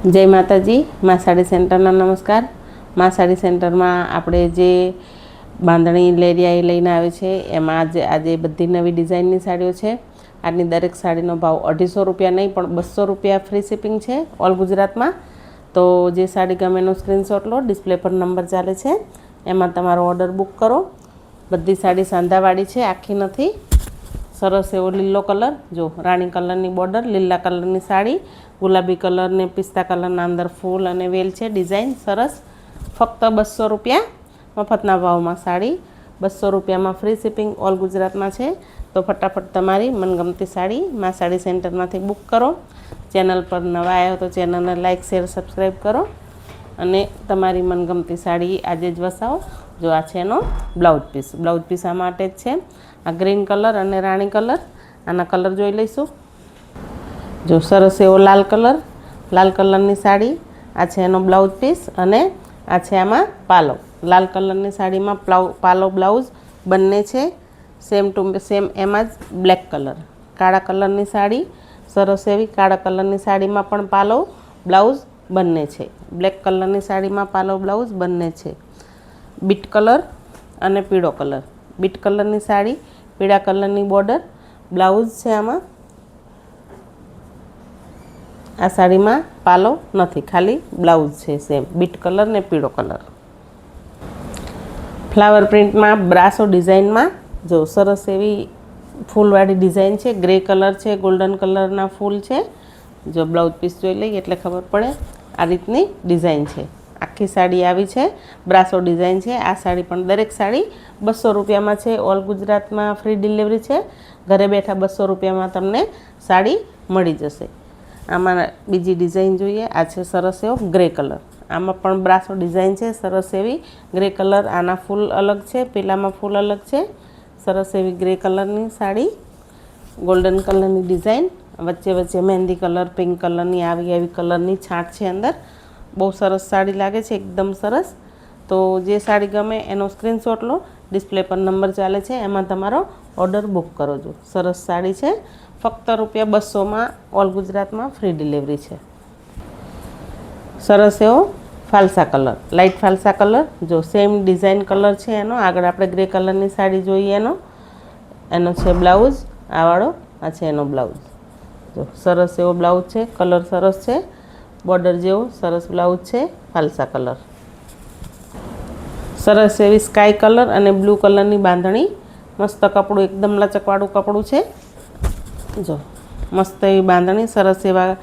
जय माताजी। मां साड़ी सेंटरना नमस्कार। मां साड़ी सेंटर में आपणे जे बांधणी लेरियाई लईने आवे छे एमां आज बधी नवी डिजाइननी साड़ीओ छे। आजनी दरेक साड़ीनो भाव 250 रुपया नहीं पण 200 रुपया फ्री शिपिंग छे ऑल गुजरात में। तो जे साड़ी गमे एनो स्क्रीनशॉट लो, डिस्प्ले पर नंबर चाले छे एमां तमारो ऑर्डर बुक करो। बधी साड़ी सांधावाड़ी छे, आखी नथी। सरस एवो लीलो कलर, जो राणी कलरनी बॉर्डर, लीला कलरनी साड़ी, गुलाबी कलर ने पिस्ता कलरना अंदर फूल अने वेल छे, डिजाइन सरस। फक्त 200 रुपया मफतना भाव में साड़ी 200 रुपया में फ्री शिपिंग ऑल गुजरात में छे। तो फटाफट तमारी मनगमती साड़ी मां साड़ी सेंटर में बुक करो। चेनल पर नवा आयो तो चेनल ने लाइक शेर सब्सक्राइब करो अने तमारी मनगमती साड़ी आज ज वसाओ। जो आ छे एनो ब्लाउज पीस आ माटे ज छे। आ ग्रीन कलर अने राणी कलर, आना कलर जोई लईशुं। जो सरस एवो लाल कलरनी साड़ी, आ छे एनो ब्लाउज पीस अने आ छे आमां पालो। लाल कलरनी साड़ी में पालो ब्लाउज बंने छे सेम टू सेम एमां ज ब्लेक कलर। काळा कलरनी साड़ी सरस एवी काळा कलरनी साड़ी में पण पालो ब्लाउज बंने छे। ब्लेक कलरनी साड़ी में पालो ब्लाउज बंने छे। बीट कलर अने पीळो कलर, बीट कलरनी साड़ी, पीळा कलरनी बॉर्डर, ब्लाउज छे आमां। आ साड़ी में पालो नथी, खाली ब्लाउज छे सेम बीट कलर ने पीळो कलर। फ्लावर प्रिंट में ब्रासो डिजाइन में जो सरस एवी फूलवाड़ी डिजाइन छे। ग्रे कलर छे, गोल्डन कलरना फूल छे। जो ब्लाउज पीस जोई लई एटले खबर पड़े। आ रीतनी डिजाइन छे। आखी साड़ी आवी छे, ब्रासो डिजाइन छे। आ साड़ी पण दरेक साड़ी 200 रुपया में छे। ऑल गुजरात में फ्री डिलिवरी छे। घरे बैठा 200 रुपया में तमने साड़ी मळी जशे। आमां बीजी डिजाइन जोईए। आ छे सरस एवो ग्रे कलर, आमां पण ब्रासो डिजाइन छे सरस एवी ग्रे कलर। आना फूल अलग छे, पेलामां फूल अलग छे। सरस एवी ग्रे कलरनी साड़ी, गोल्डन कलरनी डिजाइन, वच्चे वच्चे मेहंदी कलर, पिंक कलरनी आवी कलरनी छाट छे अंदर। बहुत सरस साड़ी लागे छे, एकदम सरस। तो जे साड़ी गमे एनो स्क्रीनशॉट लो, डिस्प्ले पर नंबर चाले छे एमां तमारो ऑर्डर बुक करो। जो सरस साड़ी छे, फक्त रुपया 200 में ऑल गुजरात में फ्री डिलिवरी है। सरस एवो फालसा कलर, लाइट फालसा कलर, जो सेम डिजाइन कलर है एनो। आगळ आपणे ग्रे कलरनी साड़ी जोईए एनो छे ब्लाउज आ वाळो। आ छे एनो ब्लाउज। जो सरस एवो ब्लाउज है, कलर सरस है, बॉर्डर जेवो सरस ब्लाउज है, फालसा कलर। सरस एवी स्काय कलर अने ब्लू कलरनी बांधणी, मस्त कपड़ू, एकदम लचकवाळुं कपड़ू है। जो मस्त एवी बांधणी, सरस एवा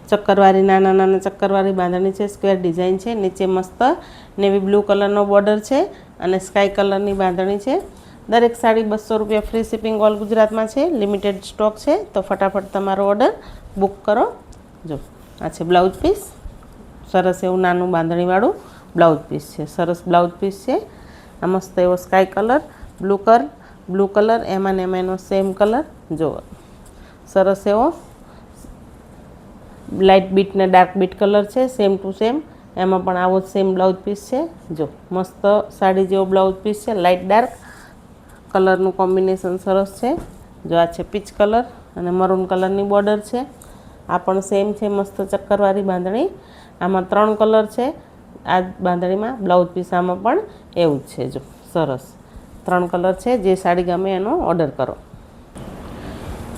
चक्करवाળી नाना नाना चक्करवाળી बांधणी है। स्क्वेर डिजाइन है। नीचे मस्त नेवी ब्लू कलरनो बॉर्डर है अने स्काय कलरनी बांधणी है। दरेक साड़ी 200 रुपया फ्री शिपिंग ऑल गुजरात में है। लिमिटेड स्टॉक है। तो फटाफट तमारो ऑर्डर बुक करो। जो आ छे ब्लाउज पीस, सरस एवं नानु बांधणीवाळुं ब्लाउज पीस है। सरस ब्लाउज पीस है। आ मस्त एवो स्काय कलर, ब्लू कलर एमां ने एमां एनो सेम कलर। जो सरस एवो लाइट बीट ने डार्क बीट कलर है, सेम टू सेम। एमां पण आवो सेम ब्लाउज पीस है। जो मस्त साड़ी जेवो ब्लाउज पीस है, लाइट डार्क कलरनु कॉम्बिनेशन सरस है। जो आ छे पीच कलर अने मरून कलरनी बॉर्डर है। आ पण सेम है, मस्त चक्करवाળી बांधणी। आमां 3 कलर है। आ बांधणी में ब्लाउज पीस आमां पण एवुं ज छे। जो सरस 3 कलर है। जे साड़ी गमे एनो ऑर्डर करो।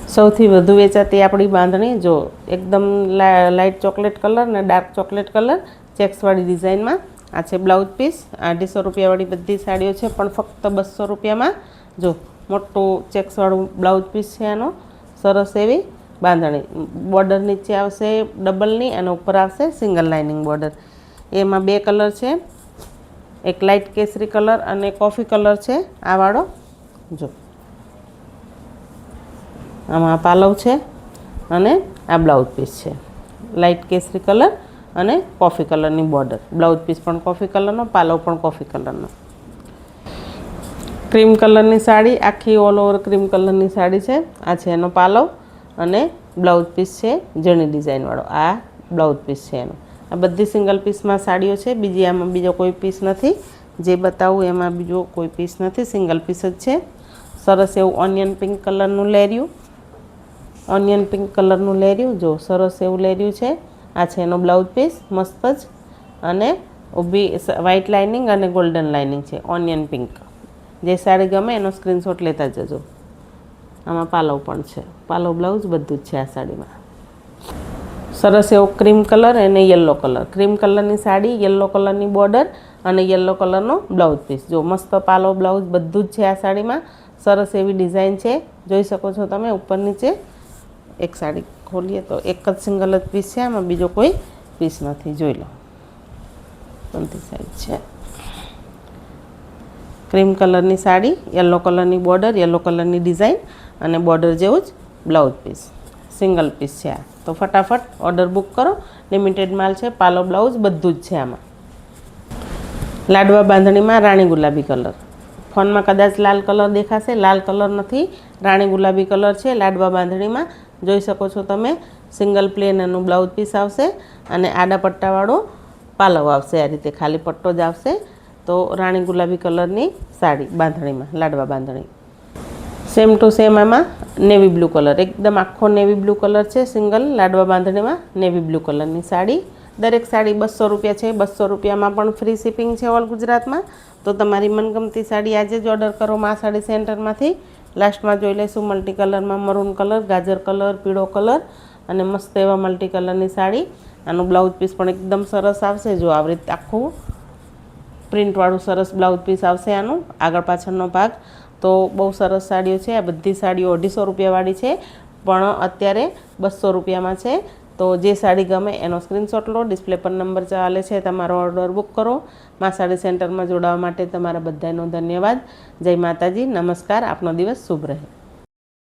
सौथी वधु वेचाती आपणी बांधणी, जो एकदम लाइट चॉकलेट कलर ने डार्क चॉकलेट कलर चेक्सवाળી डिजाइन में। आ छे ब्लाउज पीस। 250 रुपयावाળી बधी साड़ीओ छे, पण फक्त 200 रुपया में। जो मोटो चेक्सवाळुं ब्लाउज पीस है एनो। सरस एवी बांधणी, बॉर्डर नीचे आवशे डबलनी अने उपर आवशे सिंगल लाइनिंग बॉर्डर। एमां 2 कलर है, एक लाइट केसरी कलर अने कॉफी कलर है। आ वाळो जो आमां पालव है अने आ ब्लाउज पीस है। लाइट केसरी कलर अने कॉफी कलरनी बॉर्डर। ब्लाउज पीस पण कॉफी कलरनो, पालव पण कॉफी कलरनो। क्रीम कलरनी साड़ी, आखी ऑल ओवर क्रीम कलरनी साड़ी है। आ छे एनो पालव अने ब्लाउज पीस है झीणी डिजाइन वाळो। आ ब्लाउज पीस है एनो। आ बधी सिंगल पीस में साड़ीओ है। बीजी आमां बीजो कोई पीस नहीं, जे बतावुं एमां बीजो कोई पीस नहीं, सिंगल पीस ज छे। सरस एवुं ऑनियन पिंक कलरनुं लेरियुं, ऑनियन पिंक कलरनुं लेरियुं। जो सरस एवुं लेरियुं है। આ છે એનો બ્લાઉઝ પીસ, મસ્ત જ, અને ઊભી વ્હાઇટ લાઇનિંગ અને ગોલ્ડન લાઇનિંગ છે, ઓનિયન પિંક. જે સાડી ગમે એનો સ્ક્રીનશોટ લેતા જજો. આમાં પાલવ પણ છે, પાલવ બ્લાઉઝ બધું જ છે આ સાડીમાં. સરસ એવો ક્રીમ કલર અને યલો કલર, ક્રીમ કલરની સાડી, યલો કલરની બોર્ડર અને યલો કલરનો બ્લાઉઝ પીસ. જો મસ્ત પાલવ બ્લાઉઝ બધું જ છે આ સાડીમાં. સરસ એવી ડિઝાઇન છે, જોઈ શકો છો તમે ઉપર નીચે. એક સાડી ખોલીએ તો એક જ સિંગલ જ પીસ છે, આમાં બીજો કોઈ પીસ નથી. જોઈ લો, બનતી સાઈડ છે. ક્રીમ કલરની સાડી, યલો કલરની બોર્ડર, યલો કલરની ડિઝાઇન અને બોર્ડર જેવું જ બ્લાઉઝ પીસ. સિંગલ પીસ છે આ. તો ફટાફટ ઓર્ડર બુક કરો, લિમિટેડ માલ છે. પાલો બ્લાઉઝ બધું જ છે આમાં. લાડવા બાંધણીમાં રાણી ગુલાબી કલર. ફોનમાં કદાચ લાલ કલર દેખાશે, લાલ કલર નથી, રાણી ગુલાબી કલર છે લાડવા બાંધણીમાં. જોઈ શકો છો તમે. સિંગલ પ્લેન એનું બ્લાઉઝ પીસ આવશે અને આડા પટ્ટાવાળો પાલવ આવશે. આ રીતે ખાલી પટ્ટો જ આવશે. તો રાણી ગુલાબી કલરની સાડી બાંધણીમાં, લાડવા બાંધણી. સેમ ટુ સેમ આમાં નેવી બ્લુ કલર, એકદમ આખો નેવી બ્લુ કલર છે. સિંગલ લાડવા બાંધણીમાં નેવી બ્લુ કલરની સાડી. દરેક સાડી 200 રૂપિયા છે. 200 રૂપિયામાં પણ ફ્રી શિપિંગ છે ઓલ ગુજરાતમાં. તો તમારી મનગમતી સાડી આજે જ ઓર્ડર કરો મા સાડી સેન્ટરમાંથી. લાસ્ટમાં જોઈ લઈશું મલ્ટી કલરમાં મરૂન કલર, ગાજર કલર, પીળો કલર અને મસ્ત એવા મલ્ટી કલરની સાડી. આનું બ્લાઉઝ પીસ પણ એકદમ સરસ આવશે. જો આવી રીતે આખું પ્રિન્ટવાળું સરસ બ્લાઉઝ પીસ આવશે આનું, આગળ પાછળનો ભાગ. તો બહુ સરસ સાડીઓ છે. આ બધી સાડીઓ 250 રૂપિયાવાળી છે, પણ અત્યારે 200 રૂપિયામાં છે. તો જે સાડી ગમે એનો સ્ક્રીનશોટ લો, ડિસ્પ્લે પર નંબર ચાલે છે, તમારો ઓર્ડર બુક કરો. મા સાડી સેન્ટરમાં જોડાવા માટે તમારા બધાનો ધન્યવાદ. જય માતાજી, નમસ્કાર. આપનો દિવસ શુભ રહે.